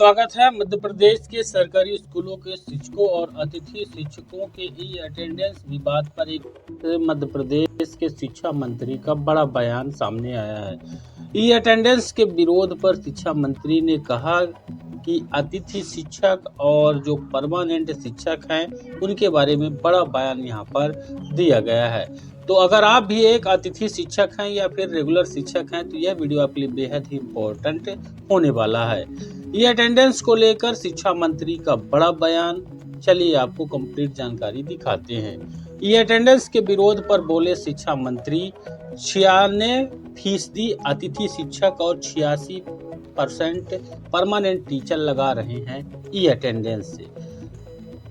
स्वागत है। मध्य प्रदेश के सरकारी स्कूलों के शिक्षकों और अतिथि शिक्षकों के ई अटेंडेंस विवाद पर एक मध्य प्रदेश के शिक्षा मंत्री का बड़ा बयान सामने आया है। ई अटेंडेंस के विरोध पर शिक्षा मंत्री ने कहा कि अतिथि शिक्षक और जो परमानेंट शिक्षक हैं उनके बारे में बड़ा बयान यहाँ पर दिया गया है। तो अगर आप भी एक अतिथि शिक्षक हैं या फिर रेगुलर शिक्षक हैं तो यह वीडियो आपके लिए बेहद ही इम्पोर्टेंट होने वाला है। ये अटेंडेंस को लेकर शिक्षा मंत्री का बड़ा बयान, चलिए आपको कंप्लीट जानकारी दिखाते हैं। ये अटेंडेंस के विरोध पर बोले शिक्षा मंत्री, 96% अतिथि शिक्षक और 86% परमानेंट टीचर लगा रहे हैं ई अटेंडेंस से।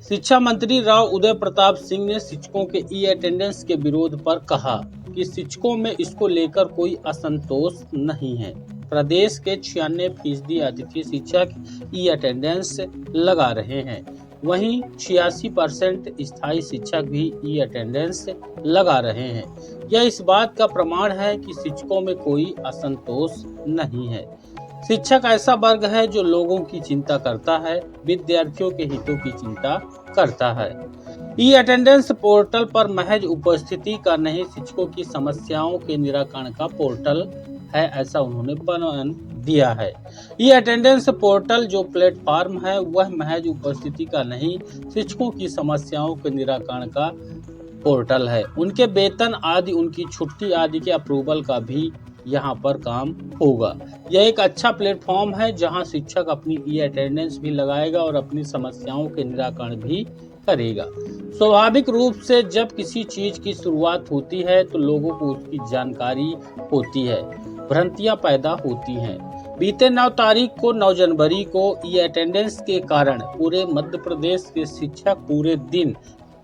शिक्षा मंत्री राव उदय प्रताप सिंह ने शिक्षकों के ई अटेंडेंस के विरोध पर कहा कि शिक्षकों में इसको लेकर कोई असंतोष नहीं है। प्रदेश के 96% अतिथि शिक्षक ई अटेंडेंस लगा रहे हैं, वहीं 86% स्थायी शिक्षक भी ई अटेंडेंस लगा रहे हैं। यह इस बात का प्रमाण है कि शिक्षकों में कोई असंतोष नहीं है। शिक्षक ऐसा वर्ग है जो लोगों की चिंता करता है, विद्यार्थियों के हितों की चिंता करता है। ई अटेंडेंस पोर्टल पर महज उपस्थिति का नहीं, शिक्षकों की समस्याओं के निराकरण का पोर्टल है, ऐसा उन्होंने बयान दिया है। ई अटेंडेंस पोर्टल जो प्लेटफॉर्म है वह महज उपस्थिति का नहीं, शिक्षकों की समस्याओं के निराकरण का पोर्टल है। उनके वेतन आदि, उनकी छुट्टी आदि के अप्रूवल का भी यहाँ पर काम होगा। यह एक अच्छा प्लेटफॉर्म है जहाँ शिक्षक अपनी ई अटेंडेंस भी लगाएगा और अपनी समस्याओं के निराकरण भी करेगा। स्वाभाविक रूप से जब किसी चीज की शुरुआत होती है तो लोगों को उसकी जानकारी होती है, भ्रांतियां पैदा होती हैं। बीते 9 जनवरी को ई अटेंडेंस के कारण पूरे मध्य प्रदेश के शिक्षक पूरे दिन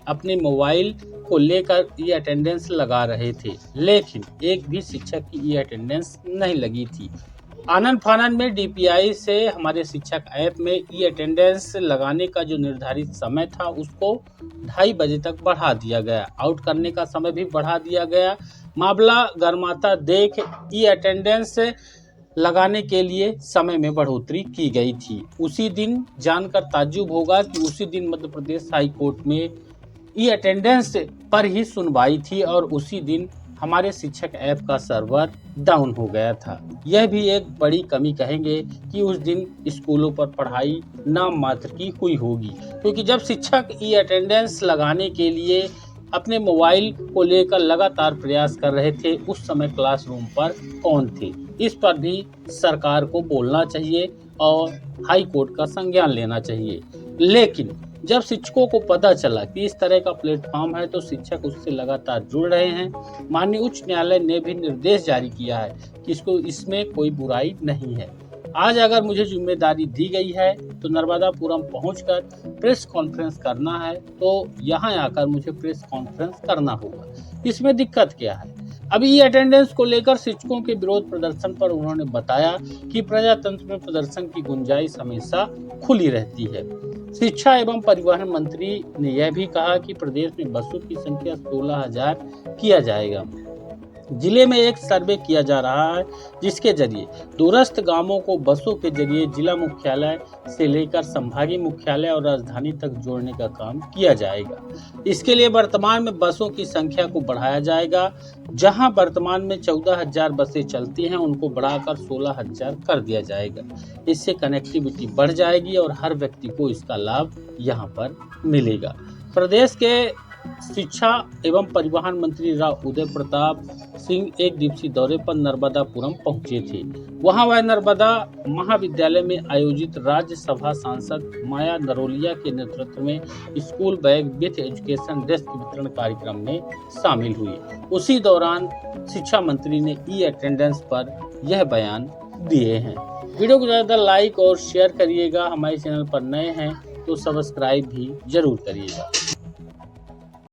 अपने मोबाइल को लेकर ई अटेंडेंस लगा रहे थे, लेकिन एक भी शिक्षक की ई अटेंडेंस नहीं लगी थी। आनन फानन में डीपीआई से हमारे शिक्षक ऐप में ई अटेंडेंस लगाने का जो निर्धारित समय था उसको 2:30 बजे तक बढ़ा दिया गया। आउट करने का समय भी बढ़ा दिया गया। मामला गर्माता देख ई अटेंडेंस लगाने के लिए समय में बढ़ोतरी की गई थी। उसी दिन जानकर ताज्जुब होगा कि उसी दिन मध्य प्रदेश हाई कोर्ट में ई अटेंडेंस पर ही सुनवाई थी और उसी दिन हमारे शिक्षक ऐप का सर्वर डाउन हो गया था। यह भी एक बड़ी कमी कहेंगे कि उस दिन स्कूलों पर पढ़ाई नाम मात्र की हुई होगी, क्योंकि जब शिक्षक ई अटेंडेंस लगाने के लिए अपने मोबाइल को लेकर लगातार प्रयास कर रहे थे, उस समय क्लासरूम पर कौन थे, इस पर भी सरकार को बोलना चाहिए और हाई कोर्ट का संज्ञान लेना चाहिए। लेकिन जब शिक्षकों को पता चला कि इस तरह का प्लेटफॉर्म है तो शिक्षक उससे लगातार जुड़ रहे हैं। माननीय उच्च न्यायालय ने भी निर्देश जारी किया है कि इसमें कोई बुराई नहीं है। आज अगर मुझे जिम्मेदारी दी गई है तो नर्मदापुरम पहुंचकर प्रेस कॉन्फ्रेंस करना है तो यहाँ आकर मुझे प्रेस कॉन्फ्रेंस करना होगा। इसमें दिक्कत क्या है? अभी ई अटेंडेंस को लेकर शिक्षकों के विरोध प्रदर्शन पर उन्होंने बताया कि प्रजातंत्र में प्रदर्शन की गुंजाइश हमेशा खुली रहती है। शिक्षा एवं परिवहन मंत्री ने यह भी कहा कि प्रदेश में बसों की संख्या 16,000 किया जाएगा। जिले में एक सर्वे किया जा रहा है जिसके जरिए दूरस्थ गांवों को बसों के जरिए जिला मुख्यालय से लेकर संभागीय मुख्यालय और राजधानी तक जोड़ने का काम किया जाएगा। इसके लिए वर्तमान में बसों की संख्या को बढ़ाया जाएगा। जहां वर्तमान में 14,000 बसें चलती हैं उनको बढ़ाकर 16,000 कर दिया जाएगा। इससे कनेक्टिविटी बढ़ जाएगी और हर व्यक्ति को इसका लाभ यहां पर मिलेगा। प्रदेश के शिक्षा एवं परिवहन मंत्री राव उदय प्रताप सिंह एक दिवसीय दौरे पर नर्मदापुरम पहुंचे थे। वहां वह नर्मदा महाविद्यालय में आयोजित राज्यसभा सांसद माया नरोलिया के नेतृत्व में school bag with education desk वितरण कार्यक्रम में शामिल हुई। उसी दौरान शिक्षा मंत्री ने ई अटेंडेंस पर यह बयान दिए हैं। वीडियो को ज़्यादा लाइक और शेयर करिएगा। हमारे चैनल पर नए हैं तो सब्सक्राइब भी जरूर करिएगा।